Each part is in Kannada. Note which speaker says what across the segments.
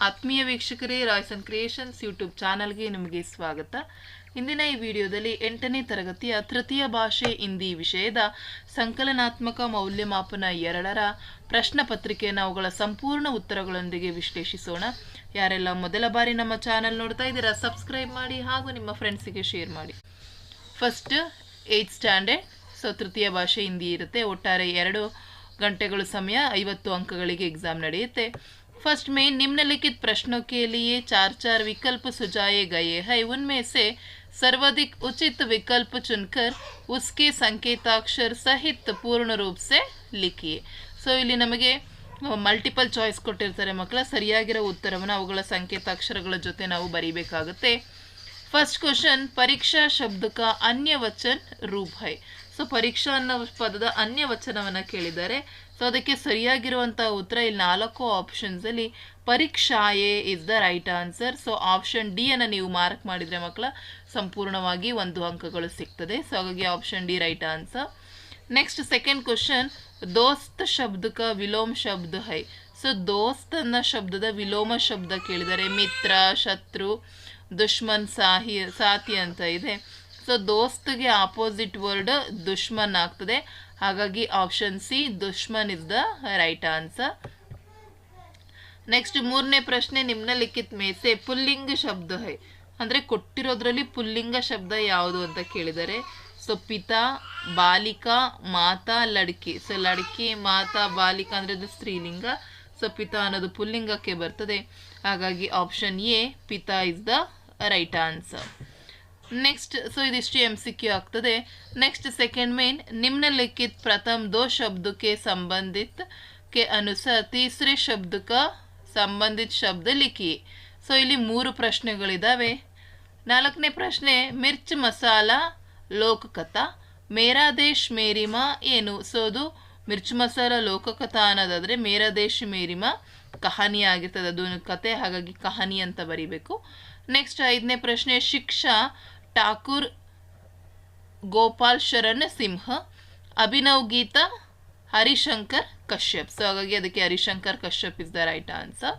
Speaker 1: ಆತ್ಮೀಯ ವೀಕ್ಷಕರೇ, ರಾಯ್ಸ್ ಅಂಡ್ ಕ್ರಿಯೇಷನ್ಸ್ ಯೂಟ್ಯೂಬ್ ಚಾನಲ್ಗೆ ನಿಮಗೆ ಸ್ವಾಗತ. ಇಂದಿನ ಈ ವಿಡಿಯೋದಲ್ಲಿ 8ನೇ ತರಗತಿಯ ತೃತೀಯ ಭಾಷೆ ಹಿಂದಿ ವಿಷಯದ ಸಂಕಲನಾತ್ಮಕ ಮೌಲ್ಯಮಾಪನ 2ರ ಪ್ರಶ್ನೆ ಪತ್ರಿಕೆಯನ್ನು ಅವುಗಳ ಸಂಪೂರ್ಣ ಉತ್ತರಗಳೊಂದಿಗೆ ವಿಶ್ಲೇಷಿಸೋಣ. ಯಾರೆಲ್ಲ ಮೊದಲ ಬಾರಿ ನಮ್ಮ ಚಾನಲ್ ನೋಡ್ತಾ ಇದ್ದೀರಾ, ಸಬ್ಸ್ಕ್ರೈಬ್ ಮಾಡಿ ಹಾಗೂ ನಿಮ್ಮ ಫ್ರೆಂಡ್ಸಿಗೆ ಶೇರ್ ಮಾಡಿ. ಫಸ್ಟ್ 8th ಸ್ಟ್ಯಾಂಡರ್ಡ್, ಸೊ ತೃತೀಯ ಭಾಷೆ ಹಿಂದಿ ಇರುತ್ತೆ. ಒಟ್ಟಾರೆ 2 ಗಂಟೆಗಳು ಸಮಯ, 50 ಅಂಕಗಳಿಗೆ एग्जाम ನಡೆಯುತ್ತೆ. फर्स्ट में निम्नलिखित प्रश्नों के लिए 4 विकल्प सुझाए गए हैं. उनमें से सर्वाधिक उचित विकल्प चुनकर उसके संकेताक्षर सहित पूर्ण रूप से लिखिए. ಸೊ ಇಲ್ಲಿ ನಮಗೆ ಮಲ್ಟಿಪಲ್ ಚಾಯ್ಸ್ ಕೊಟ್ಟಿರ್ತಾರೆ ಮಕ್ಕಳ. ಸರಿಯಾಗಿರೋ ಉತ್ತರವನ್ನು ಅವುಗಳ ಸಂಕೇತಾಕ್ಷರಗಳ ಜೊತೆ ನಾವು ಬರೀಬೇಕಾಗುತ್ತೆ. ಫಸ್ಟ್ ಕ್ವಶನ್, ಪರೀಕ್ಷಾ ಶಬ್ದ का अन्य वचन रूप है. ಸೊ ಪರೀಕ್ಷಾ ಅನ್ನೋ ಪದದ ಅನ್ಯ ವಚನವನ್ನು ಕೇಳಿದ್ದಾರೆ. ಸೊ ಅದಕ್ಕೆ ಸರಿಯಾಗಿರುವಂತಹ ಉತ್ತರ ಇಲ್ಲಿ 4 ಆಪ್ಷನ್ಸಲ್ಲಿ ಪರೀಕ್ಷಾಯೇ is the right answer. So option D ಅನ್ನು ನೀವು ಮಾರ್ಕ್ ಮಾಡಿದರೆ ಮಕ್ಕಳ ಸಂಪೂರ್ಣವಾಗಿ 1 ಅಂಕಗಳು ಸಿಗ್ತದೆ. ಸೊ ಹಾಗಾಗಿ option D right answer. Next second question, ದೋಸ್ತ್ ಶಬ್ದ ಕ ವಿಲೋಮ ಶಬ್ದ ಹೈ. ಸೊ ದೋಸ್ತ್ ಅನ್ನೋ ಶಬ್ದದ ವಿಲೋಮ ಶಬ್ದ ಕೇಳಿದ್ದಾರೆ. ಮಿತ್ರ, ಶತ್ರು, ದುಶ್ಮನ್, ಸಾಥಿ ಅಂತ ಇದೆ. ಸೊ ದೋಸ್ತ್ಗೆ ಆಪೋಸಿಟ್ ವರ್ಡ್ ದುಶ್ಮನ್ ಆಗ್ತದೆ. ಹಾಗಾಗಿ ಆಪ್ಷನ್ ಸಿ ದುಶ್ಮನ್ is the right answer. Next 3ನೇ ಪ್ರಶ್ನೆ, ನಿಮ್ನಲಿಖಿತ್ ಮೇಸೆ ಪುಲ್ಲಿಂಗ ಶಬ್ದ ಹೈ. ಅಂದರೆ ಕೊಟ್ಟಿರೋದ್ರಲ್ಲಿ ಪುಲ್ಲಿಂಗ ಶಬ್ದ ಯಾವುದು ಅಂತ ಕೇಳಿದ್ದಾರೆ. ಸೊ ಪಿತಾ, ಬಾಲಿಕಾ, ಮಾತಾ, ಲಡ್ಕಿ. ಸೊ ಲಡ್ಕಿ, ಮಾತಾ, ಬಾಲಿಕಾ ಅಂದರೆ ಅದು ಸ್ತ್ರೀಲಿಂಗ. ಸೊ ಪಿತಾ ಅನ್ನೋದು ಪುಲ್ಲಿಂಗಕ್ಕೆ ಬರ್ತದೆ. ಹಾಗಾಗಿ ಆಪ್ಷನ್ ಎ ಪಿತಾ is the right answer. Next, so इदिष्टु MCQ ಆಗ್ತದೆ. नेक्स्ट सेकंड में निम्नलिखित प्रथम 2 शब्द के संबंधित के अनुसार तीसरे शब्द का संबंधित शब्द लिखिए. सो ಇಲ್ಲಿ 3 ಪ್ರಶ್ನೆಗಳಿದಾವೆ. 4ನೇ ಪ್ರಶ್ನೆ, ಮಿರ್ಚ್ ಮಸಾಲಾ ಲೋಕಕಥಾ ಮೇರಾ ದೇಶ್ ಮೇರಿಮಾ ಏನು. ಸೊ ಅದು ಮಿರ್ಚ್ ಮಸಾಲಾ ಲೋಕಕಥಾ ಅನ್ನೋದಾದರೆ ಮೇರಾ ದೇಶ್ ಮೇರಿಮಾ ಕಹಾನಿ ಆಗಿರ್ತದೆ, ಅದು ಕತೆ. ಹಾಗಾಗಿ ಕಹಾನಿ ಅಂತ ಬರೀಬೇಕು. ನೆಕ್ಸ್ಟ್ 5ನೇ ಪ್ರಶ್ನೆ, ಶಿಕ್ಷಾ ಠಾಕೂರ್ ಗೋಪಾಲ್ ಶರಣ್ ಸಿಂಹ, ಅಭಿನವ್ ಗೀತಾ ಹರಿಶಂಕರ್ ಕಶ್ಯಪ್. ಸೊ ಹಾಗಾಗಿ ಅದಕ್ಕೆ Harishankar Kashyap is the right answer.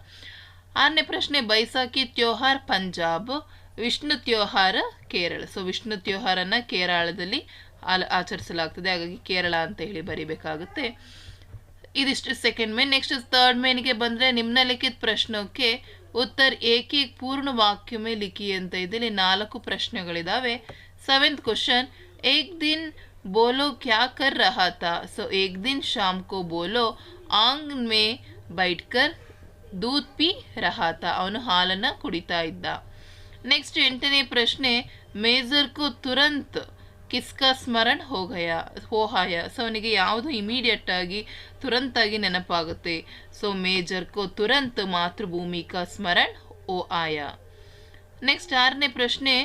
Speaker 1: 6ನೇ ಪ್ರಶ್ನೆ, ಬೈಸಾಖಿ ತ್ಯೋಹಾರ್ ಪಂಜಾಬ್, ವಿಷ್ಣು ತ್ಯೋಹಾರ ಕೇರಳ. ಸೊ ವಿಷ್ಣು ತ್ಯೋಹಾರನ್ನು ಕೇರಳದಲ್ಲಿ ಆಚರಿಸಲಾಗ್ತದೆ. ಹಾಗಾಗಿ ಕೇರಳ ಅಂತ ಹೇಳಿ ಬರೀಬೇಕಾಗುತ್ತೆ. ಇದಿಷ್ಟು ಸೆಕೆಂಡ್ ಮೇನ್. ನೆಕ್ಸ್ಟ್ ಥರ್ಡ್ ಮೇನ್ಗೆ ಬಂದರೆ, ನಿಮ್ನಲಿಖಿತ ಪ್ರಶ್ನೋಕ್ಕೆ ಉತ್ತರ एक एक पूर्ण वाक्य में लिखिए ಅಂತ ಇದೆ. 4 ಪ್ರಶ್ನೆಗಳಿದಾವೆ. 7th क्वेश्चन, एक दिन बोलो क्या कर रहा था. सो एक दिन शाम को बोलो आंगन में बैठकर दूध पी रहा था. ಅವನು ಹಾಲನ್ನು ಕುಡಿತಾ ಇದ್ದ. ನೆಕ್ಸ್ಟ್ 8ನೇ ಪ್ರಶ್ನೆ, ಮೇಜರ್ को तुरंत किसका स्मरण हो गया हो आया. ಸೊ ಅವನಿಗೆ ಯಾವುದು ಇಮಿಡಿಯೇಟ್ ಆಗಿ ತುರಂತಾಗಿ ನೆನಪಾಗುತ್ತೆ. ಸೊ ಮೇಜರ್ ಕೋ ತುರಂತ್ ಮಾತೃಭೂಮಿ ಕಾ ಸ್ಮರಣ ಓ ಆಯಾ. ನೆಕ್ಸ್ಟ್ 6ನೇ ಪ್ರಶ್ನೆ,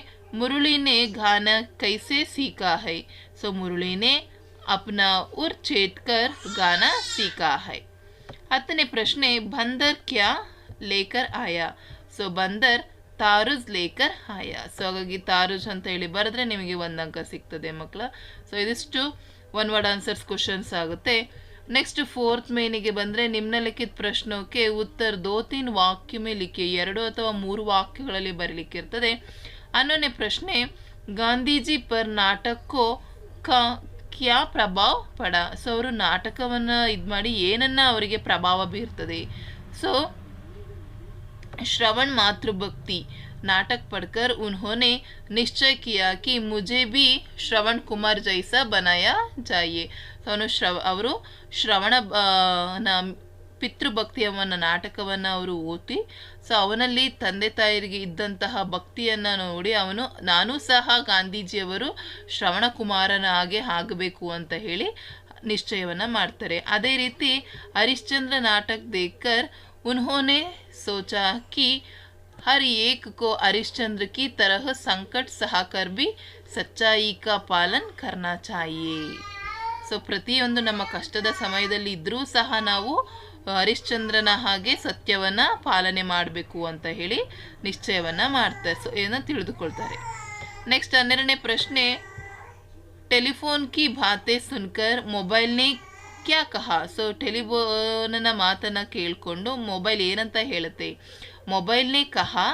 Speaker 1: ಮುರಳಿ ನೆ ಗಾನ ಕೈಸೆ ಸೀಖಾ ಹೈ. ಸೊ ಮುರಳಿ ನೆ ಅಪ್ನಾ ಉರ್ ಚೇಟ್ಕರ್ ಗಾನ ಸೀಖಾ ಹೈ. 10ನೇ ಪ್ರಶ್ನೆ, ಬಂದರ್ ಕ್ಯಾ ಲೇಕರ್ ಆಯಾ. ಸೊ ಬಂದರ್ ತಾರುಜ್ ಲೇಕರ್ ಆಯಾ. ಸೊ ಹಾಗಾಗಿ ತಾರುಜ್ ಅಂತ ಹೇಳಿ ಬರೆದ್ರೆ ನಿಮಗೆ 1 ಅಂಕ ಸಿಗ್ತದೆ ಮಕ್ಕಳ. ಸೊ ಇದಿಷ್ಟು 1 ವರ್ಡ್ ಆನ್ಸರ್ಸ್ ಕ್ವಶನ್ಸ್ ಆಗುತ್ತೆ. ನೆಕ್ಸ್ಟ್ 4th ಮೇನಿಗೆ ಬಂದರೆ, ನಿಮ್ನಲಿಖಿತ ಪ್ರಶ್ನೋಕ್ಕೆ ಉತ್ತರ 2-3 ವಾಕ್ಯ ಮೇಲೆ ಲಿಖಿ. 2 ಅಥವಾ 3 ವಾಕ್ಯಗಳಲ್ಲಿ ಬರಲಿಕ್ಕಿರ್ತದೆ. 11ನೇ ಪ್ರಶ್ನೆ, ಗಾಂಧೀಜಿ ಪರ್ ನಾಟಕೋ ಕ್ಯಾ ಪ್ರಭಾವ ಪಡ. ಸೊ ಅವರು ನಾಟಕವನ್ನು ಇದು ಮಾಡಿ ಏನನ್ನ ಅವರಿಗೆ ಪ್ರಭಾವ ಬೀರ್ತದೆ. ಸೊ श्रवण मातृभक्ति नाटक पढ़कर उन्होंने निश्चय किया कि मुझे भी श्रवण कुमार जैसा बनाया चाहिए. ಅವರು ಶ್ರವಣ ಪಿತೃಭಕ್ತಿ ಅವನ ನಾಟಕವನ್ನು ಅವರು ಓದಿ, ಸೊ ಅವನಲ್ಲಿ ತಂದೆ ತಾಯಿರಿಗೆ ಇದ್ದಂತಹ ಭಕ್ತಿಯನ್ನು ನೋಡಿ ನಾನು ಸಹ ಗಾಂಧೀಜಿಯವರು ಶ್ರವಣ ಕುಮಾರನ ಹಾಗೆ ಆಗಬೇಕು ಅಂತ ಹೇಳಿ ನಿಶ್ಚಯವನ್ನು ಮಾಡ್ತಾರೆ. ಅದೇ ರೀತಿ ಹರಿಶ್ಚಂದ್ರ ನಾಟಕ ದೇಖ್ಕರ್ उन्होंने सोचा कि हर एक को हरिश्चंद्र की तरह संकट सहकर भी सच्चाई का पालन करना चाहिए. ಸೊ ಪ್ರತಿಯೊಂದು ನಮ್ಮ ಕಷ್ಟದ ಸಮಯದಲ್ಲಿ ಇದ್ದರೂ ಸಹ ನಾವು ಹರಿಶ್ಚಂದ್ರನ ಹಾಗೆ ಸತ್ಯವನ್ನು ಪಾಲನೆ ಮಾಡಬೇಕು ಅಂತ ಹೇಳಿ ನಿಶ್ಚಯವನ್ನು ಮಾಡ್ತಾರೆ. ಸೊ ಏನೋ ತಿಳಿದುಕೊಳ್ತಾರೆ. ನೆಕ್ಸ್ಟ್ 12ನೇ ಪ್ರಶ್ನೆ, ಟೆಲಿಫೋನ್ ಕಿ ಬಾತೆ ಸುನ್ಕರ್ ಮೊಬೈಲ್ನೇ ಕ್ಯಾ ಕಹಾ. ಸೊ ಟೆಲಿಫೋನ್ನ ಮಾತನ್ನು ಕೇಳಿಕೊಂಡು ಮೊಬೈಲ್ ಏನಂತ ಹೇಳುತ್ತೆ. मोबाइल ने कहा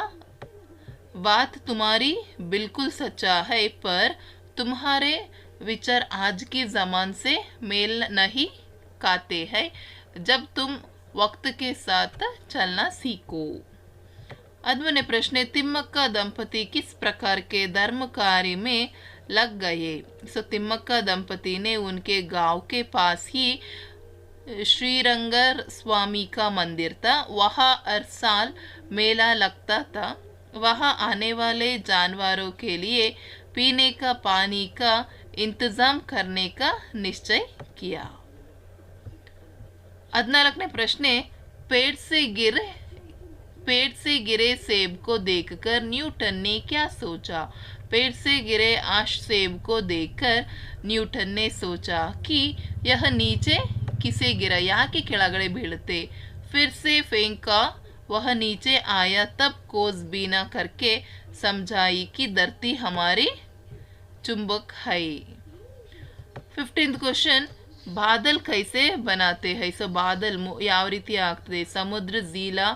Speaker 1: बात तुम्हारी बिल्कुल सच्चा है, पर तुम्हारे विचार आज की ज़मान से मेल नहीं खाते हैं। जब तुम वक्त के साथ चलना सीखो। अद्भुत प्रश्न, तिम्मक्का दंपति किस प्रकार के धर्म कार्य में लग गए? सो तिम्मक्का दंपति ने उनके गांव के पास ही श्रीरंगर स्वामी का मंदिर था। वहाँ हर साल मेला लगता था। वहाँ आने वाले जानवरों के लिए पीने का पानी का इंतजाम करने का निश्चय किया। 14ನೇ ಪ್ರಶ್ನೆ, पेड़ से गिरे सेब को देखकर न्यूटन ने क्या सोचा? पेड़ से गिरे सेब को देखकर न्यूटन ने सोचा कि यह नीचे किसे गिरा, याके ಕೆಳಗಡೆ ಬೀಳುತ್ತೆ। फिर से फेंका, वह नीचे आया, तब कोस बीना करके समझाई कि धरती हमारी चुंबक है। 15th क्वेश्चन, बादल कैसे बनाते हैं? सो बादल ಯಾವ ರೀತಿ ಆಗ್ತದೆ? समुद्र, झीला,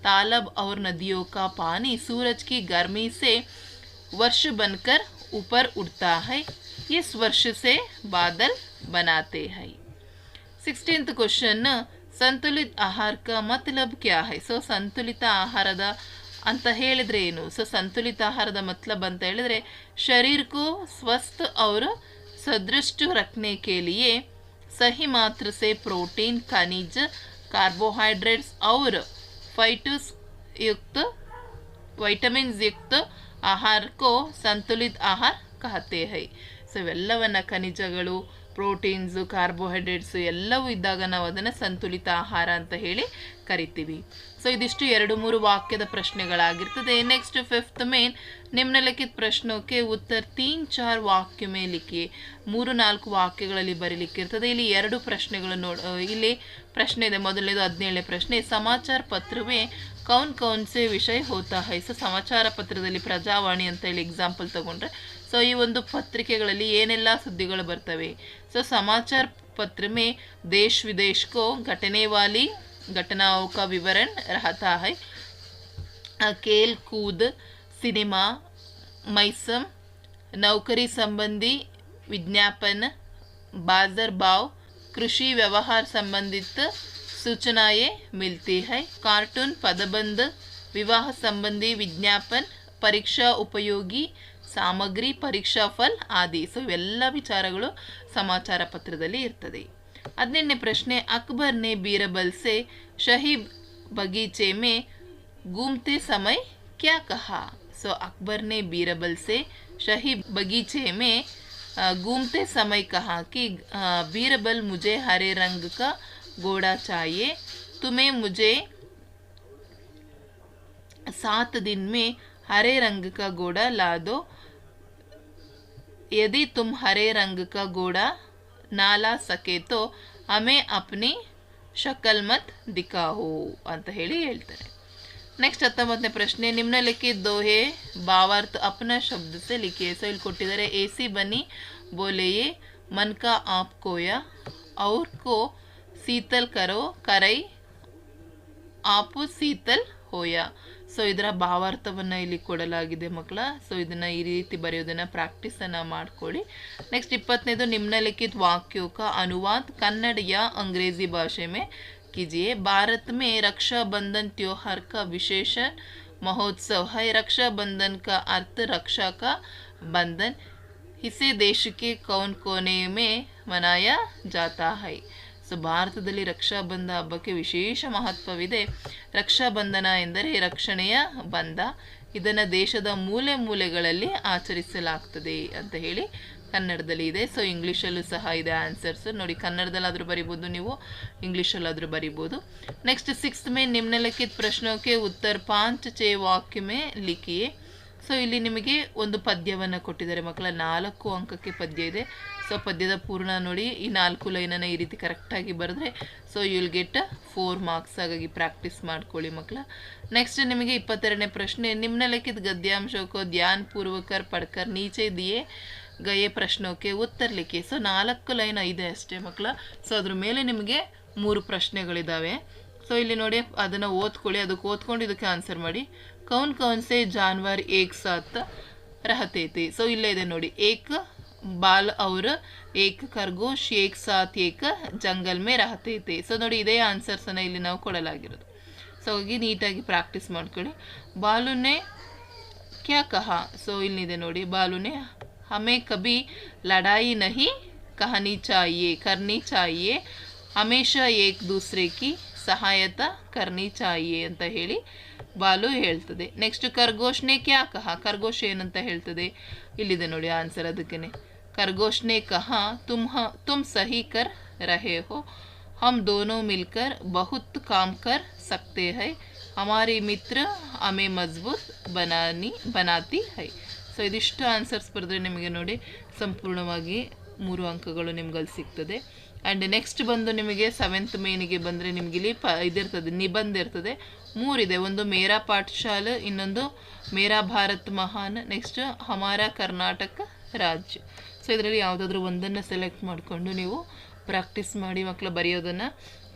Speaker 1: तालाब और नदियों का पानी सूरज की गर्मी से वर्ष बनकर ऊपर उड़ता है। इस वर्ष से बादल बनाते हैं। 16th क्वेश्चन, संतुलित आहार का मतलब क्या है? सो संतुलिತ ಆಹಾರದ ಅಂತ ಹೇಳಿದ್ರೆ ಏನು? सो संतुलित आहाರದ मतलब ಅಂತ ಹೇಳಿದ್ರೆ शरीर को स्वस्थ और सदृष्ट रखने के लिए सही मात्रा से प्रोटीन, खनिज, कार्बोहाइड्रेट्स और वैटामिन्स युक्त आहार को संतुलित आहार कहते हैं। सो ಇವೆಲ್ಲವನ್ನ ಖನಿಜಗಳು, ಪ್ರೋಟೀನ್ಸು, ಕಾರ್ಬೋಹೈಡ್ರೇಟ್ಸು ಎಲ್ಲವೂ ಇದ್ದಾಗ ನಾವು ಅದನ್ನು ಸಂತುಲಿತ ಆಹಾರ ಅಂತ ಹೇಳಿ ಕರಿತೀವಿ। ಸೊ ಇದಿಷ್ಟು 2-3 ವಾಕ್ಯದ ಪ್ರಶ್ನೆಗಳಾಗಿರ್ತದೆ। ನೆಕ್ಸ್ಟ್ 5th ಮೇನ್, ನಿಮ್ನಲಿಖಿತ ಪ್ರಶ್ನೋಕೆ ಉತ್ತರ 3-4 ವಾಕ್ಯ में लिखिए। 3-4 ವಾಕ್ಯಗಳಲ್ಲಿ ಬರೀಲಿಕ್ಕಿರ್ತದೆ। ಇಲ್ಲಿ 2 ಪ್ರಶ್ನೆಗಳು ಇಲ್ಲಿ ಪ್ರಶ್ನೆ ಇದೆ। ಮೊದಲನೇದು 17ನೇ ಪ್ರಶ್ನೆ, ಸಮಾಚಾರ ಪತ್ರವೇ ಕೌನ್ ಕೌನ್ ಸೆ ವಿಷಯ ಹೋತಾ ಹೈ? ಸೊ ಸಮಾಚಾರ ಪತ್ರದಲ್ಲಿ ಪ್ರಜಾವಾಣಿ ಅಂತ ಹೇಳಿ ಎಕ್ಸಾಂಪಲ್ ತಗೊಂಡ್ರೆ ಸೊ ಈ ಒಂದು ಪತ್ರಿಕೆಗಳಲ್ಲಿ ಏನೆಲ್ಲ ಸುದ್ದಿಗಳು ಬರ್ತವೆ? ಸೊ समाचार पत्र में देश विदेश को घटने वाली घटनाओं का विवरण रहता है। खेल कूद, सिनेमा, मौसम, नौकरी संबंधी विज्ञापन, बाजार भाव, कृषि व्यवहार संबंधित सूचनाएं मिलती है। कार्टून, पदबंध, विवाह संबंधी विज्ञापन, परीक्षा उपयोगी ಸಾಮಗ್ರಿ, ಪರೀಕ್ಷಾ ಫಲ್ ಆದಿ। ಸೊ ಇವೆಲ್ಲ ವಿಚಾರಗಳು ಸಮಾಚಾರ ಪತ್ರದಲ್ಲಿ ಇರ್ತದೆ। 18ನೇ ಪ್ರಶ್ನೆ, ಅಕ್ಬರ್ ನೆ ಬೀರಬಲ್ ಸೆ ಶಹಿ ಬಗೀಚೆ में घूमते समय क्या कहा? सो अकबर ने बीरबल से शाही बगीचे में घूमते समय कहा कि बीरबल, मुझे हरे रंग का घोड़ा चाहिए, तुम्हें मुझे 7 दिन में हरे रंग का घोड़ा ला दो, यदि तुम हरे रंग का घोड़ा ना ला सके तो हमें अपनी शक्ल मत दिखाओ ಅಂತ ಹೇಳಿ ಹೇಳ್ತಾರೆ। नेक्स्ट 19ನೇ ಪ್ರಶ್ನೆ, निम्नलिखित दोहे भावार्थ अपना शब्द से लिखिए। ಸೊ ಇಲ್ಲಿ ಕೊಟ್ಟಿದ್ದಾರೆ, ऐसी बनी बोले ये मन का आप खोया और को शीतल करो करई आप शीतल होया। ಸೊ ಇದರ ಭಾವಾರ್ಥವನ್ನು ಇಲ್ಲಿ ಕೊಡಲಾಗಿದೆ ಮಕ್ಕಳ। ಸೊ ಇದನ್ನು ಈ ರೀತಿ ಬರೆಯೋದನ್ನು ಪ್ರಾಕ್ಟೀಸನ್ನು ಮಾಡ್ಕೊಳ್ಳಿ। नेक्स्ट 20ನೇದು, निम्नलिखित वाक्यों का अनुवाद कन्नड़ या अंग्रेजी भाषा में कीजिए। भारत में रक्षाबंधन त्योहार का विशेष महोत्सव है। रक्षाबंधन का अर्थ रक्षा का बंधन। इसे देश के कौन कोने में मनाया जाता है? ಸೊ ಭಾರತದಲ್ಲಿ ರಕ್ಷಾಬಂಧ ಹಬ್ಬಕ್ಕೆ ವಿಶೇಷ ಮಹತ್ವವಿದೆ। ರಕ್ಷಾಬಂಧನ ಎಂದರೆ ರಕ್ಷಣೆಯ ಬಂಧ, ಇದನ್ನು ದೇಶದ ಮೂಲೆ ಮೂಲೆಗಳಲ್ಲಿ ಆಚರಿಸಲಾಗ್ತದೆ ಅಂತ ಹೇಳಿ ಕನ್ನಡದಲ್ಲಿ ಇದೆ। ಸೊ ಇಂಗ್ಲೀಷಲ್ಲೂ ಸಹ ಇದೆ ಆನ್ಸರ್ಸ್ ನೋಡಿ, ಕನ್ನಡದಲ್ಲಾದರೂ ಬರಿಬೋದು ನೀವು, ಇಂಗ್ಲೀಷಲ್ಲಾದರೂ ಬರಿಬೋದು। नेक्स्ट 6 में निम्नलिखित प्रश्नों के उत्तर 5-6 वाक्य में लिखिए। ಸೊ ಇಲ್ಲಿ ನಿಮಗೆ ಒಂದು ಪದ್ಯವನ್ನು ಕೊಟ್ಟಿದ್ದಾರೆ ಮಕ್ಕಳ, 4 ಅಂಕಕ್ಕೆ ಪದ್ಯ ಇದೆ। ಸೊ ಪದ್ಯದ ಪೂರ್ಣ ನೋಡಿ, ಈ 4 ಲೈನನ್ನು ಈ ರೀತಿ ಕರೆಕ್ಟಾಗಿ ಬರೆದ್ರೆ so you will get 4 marks, ಹಾಗಾಗಿ ಪ್ರಾಕ್ಟೀಸ್ ಮಾಡ್ಕೊಳ್ಳಿ ಮಕ್ಕಳ। ನೆಕ್ಸ್ಟ್ ನಿಮಗೆ 22ನೇ ಪ್ರಶ್ನೆ, निम्नलिखित गद्यांशों को ध्यानपूर्वक पढ़कर नीचे दिए गए प्रश्नों के उत्तर लिखिए। ಸೊ 4 ಲೈನ್ ಇದೆ ಅಷ್ಟೇ ಮಕ್ಕಳ। ಸೊ ಅದ್ರ ಮೇಲೆ ನಿಮಗೆ 3 ಪ್ರಶ್ನೆಗಳಿದ್ದಾವೆ। ಸೊ ಇಲ್ಲಿ ನೋಡಿ ಅದನ್ನು ಓದ್ಕೊಳ್ಳಿ, ಅದಕ್ಕೆ ಓದ್ಕೊಂಡು ಇದಕ್ಕೆ ಆನ್ಸರ್ ಮಾಡಿ. ಕೌನ್ ಕೌನ್ ಸೆ ಜಾನ್ವರ್ ಏಕ್ ಸಾತ್ रहते थे. ಸೊ ಇಲ್ಲೇ ಇದೆ ನೋಡಿ, ಏಕ್ ಬಾಲ್ और एक खरगोश एक साथ एक जंगल में रहते थे. ಸೊ ನೋಡಿ ಇದೇ ಆನ್ಸರ್ಸನ್ನು ಇಲ್ಲಿ ನಾವು ಕೊಡಲಾಗಿರೋದು. ಸೊ ಹಾಗಾಗಿ ನೀಟಾಗಿ ಪ್ರಾಕ್ಟೀಸ್ ಮಾಡ್ಕೊಳ್ಳಿ. ಬಾಲುನೆ ಕ್ಯಾ ಕಹಾ. ಸೊ ಇಲ್ಲಿದೆ ನೋಡಿ, ಬಾಲುನೆ ಹಮೇ ಕಭಿ ಲಡಾಯಿ ನಹಿ करनी चाहिए हमेशा एक दूसरे की ಸಹಾಯತಾ ಕರ್ನಿ ಚಾಹಿಯೆ ಅಂತ ಹೇಳಿ ಬಾಲು ಹೇಳ್ತದೆ. ನೆಕ್ಸ್ಟ್ ಖರ್ಗೋಶ್ನೆ ಕ್ಯಾ ಕಹಾ. ಖರ್ಗೋಶ್ ಏನಂತ ಹೇಳ್ತದೆ, ಇಲ್ಲಿದೆ ನೋಡಿ ಆನ್ಸರ್ ಅದಕ್ಕೇನೆ. ಖರ್ಗೋಶ್ನೆ ಕಹಾ ತುಮ್ ಸಹಿ ಕರ್ ರಹೆ ಹೋ, हम दोनों मिलकर बहुत काम कर सकते हैं, हमारी मित्र हमें मजबूत बनाती है. ಸೊ ಇದಿಷ್ಟು ಆನ್ಸರ್ಸ್ ಬರೆದ್ರೆ ನಿಮಗೆ ನೋಡಿ ಸಂಪೂರ್ಣವಾಗಿ 3 ಅಂಕಗಳು ನಿಮ್ಗಲ್ಲಿ ಸಿಗ್ತದೆ. ಆ್ಯಂಡ್ ನೆಕ್ಸ್ಟ್ ಬಂದು ನಿಮಗೆ 7th ಮೇನಿಗೆ ಬಂದರೆ ನಿಮ್ಗೆ ಇಲ್ಲಿ ಇದಿರ್ತದೆ, ನಿಬಂಧ ಇರ್ತದೆ. 3 ಇದೆ, ಒಂದು ಮೇರಾ ಪಾಠಶಾಲೆ, ಇನ್ನೊಂದು ಮೇರಾ ಭಾರತ್ ಮಹಾನ್, ನೆಕ್ಸ್ಟ್ ಹಮಾರಾ ಕರ್ನಾಟಕ ರಾಜ್ಯ. ಸೊ ಇದರಲ್ಲಿ ಯಾವುದಾದ್ರೂ ಒಂದನ್ನು ಸೆಲೆಕ್ಟ್ ಮಾಡಿಕೊಂಡು ನೀವು ಪ್ರಾಕ್ಟೀಸ್ ಮಾಡಿ ಮಕ್ಕಳು ಬರೆಯೋದನ್ನು.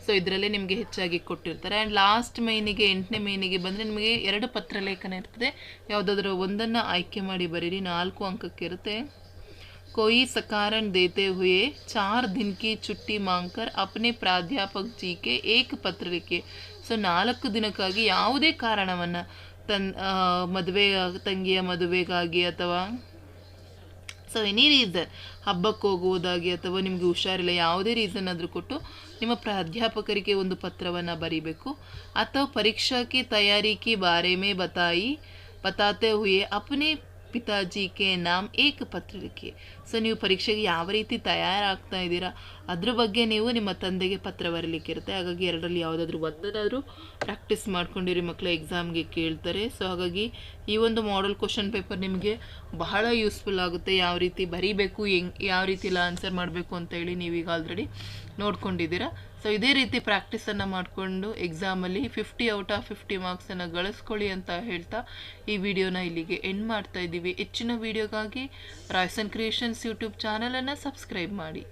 Speaker 1: ಸೊ ಇದರಲ್ಲೇ ನಿಮಗೆ ಹೆಚ್ಚಾಗಿ ಕೊಟ್ಟಿರ್ತಾರೆ. ಆ್ಯಂಡ್ ಲಾಸ್ಟ್ ಮೇನಿಗೆ 8ನೇ ಮೇನಿಗೆ ಬಂದರೆ ನಿಮಗೆ 2 ಪತ್ರಲೇಖನ ಇರ್ತದೆ. ಯಾವುದಾದ್ರೂ ಒಂದನ್ನು ಆಯ್ಕೆ ಮಾಡಿ ಬರೀರಿ, 4 ಅಂಕಕ್ಕೆ ಇರುತ್ತೆ. कोई कारण देते हुए 4 दिन की छुट्टी मांगकर अपने प्राध्यापक जी के एक पत्र लिखे. ಸೊ 4 ದಿನಕ್ಕಾಗಿ ಯಾವುದೇ ಕಾರಣವನ್ನು ಮದುವೆ ತಂಗಿಯ ಮದುವೆಗಾಗಿ ಅಥವಾ ಸೊ ಎನಿ ರೀಸನ್, ಹಬ್ಬಕ್ಕೆ ಹೋಗುವುದಾಗಿ ಅಥವಾ ನಿಮಗೆ ಹುಷಾರಿಲ್ಲ, ಯಾವುದೇ ರೀಸನ್ ಆದರೂ ಕೊಟ್ಟು ನಿಮ್ಮ ಪ್ರಾಧ್ಯಾಪಕರಿಗೆ ಒಂದು ಪತ್ರವನ್ನು ಬರೀಬೇಕು. ಅಥವಾ ಪರೀಕ್ಷಾ ಕಿ ತಯಾರಿ ಕಿ ಬಾರೆ ಮೇ बताते हुए अपने ಪಿತಾಜಿ ಕೆ ನಾಮ್ ಏಕ ಪತ್ರ ಲಿಖಿ. ಸೊ ನೀವು ಪರೀಕ್ಷೆಗೆ ಯಾವ ರೀತಿ ತಯಾರಾಗ್ತಾ ಇದ್ದೀರಾ ಅದ್ರ ಬಗ್ಗೆ ನೀವು ನಿಮ್ಮ ತಂದೆಗೆ ಪತ್ರ ಬರಲಿಕ್ಕಿರುತ್ತೆ. ಹಾಗಾಗಿ 2ರಲ್ಲಿ ಯಾವುದಾದ್ರೂ ಒಂದನಾದರೂ ಪ್ರಾಕ್ಟೀಸ್ ಮಾಡ್ಕೊಂಡಿರಿ ಮಕ್ಕಳು, ಎಕ್ಸಾಮ್ಗೆ ಕೇಳ್ತಾರೆ. ಸೊ ಹಾಗಾಗಿ ಈ ಒಂದು ಮಾಡೆಲ್ ಕ್ವಶನ್ ಪೇಪರ್ ನಿಮಗೆ ಬಹಳ ಯೂಸ್ಫುಲ್ ಆಗುತ್ತೆ. ಯಾವ ರೀತಿ ಬರೀಬೇಕು, ಯಾವ ರೀತಿ ಎಲ್ಲ ಆನ್ಸರ್ ಮಾಡಬೇಕು ಅಂತ ಹೇಳಿ ನೀವೀಗ ಆಲ್ರೆಡಿ ನೋಡ್ಕೊಂಡಿದ್ದೀರಾ. ಸೊ ಇದೇ ರೀತಿ ಪ್ರಾಕ್ಟೀಸನ್ನು ಮಾಡಿಕೊಂಡು ಎಕ್ಸಾಮಲ್ಲಿ 50 ಔಟ್ ಆಫ್ 50 ಮಾರ್ಕ್ಸನ್ನು ಗಳಿಸ್ಕೊಳ್ಳಿ ಅಂತ ಹೇಳ್ತಾ ಈ ವಿಡಿಯೋನ ಇಲ್ಲಿಗೆ ಎಂಡ್ ಮಾಡ್ತಾ ಇದ್ದೀವಿ. ಹೆಚ್ಚಿನ ವಿಡಿಯೋಗಾಗಿ ರಾಯ್ಸನ್ ಕ್ರಿಯೇಷನ್ಸ್ ಯೂಟ್ಯೂಬ್ ಚಾನಲನ್ನು ಸಬ್ಸ್ಕ್ರೈಬ್ ಮಾಡಿ.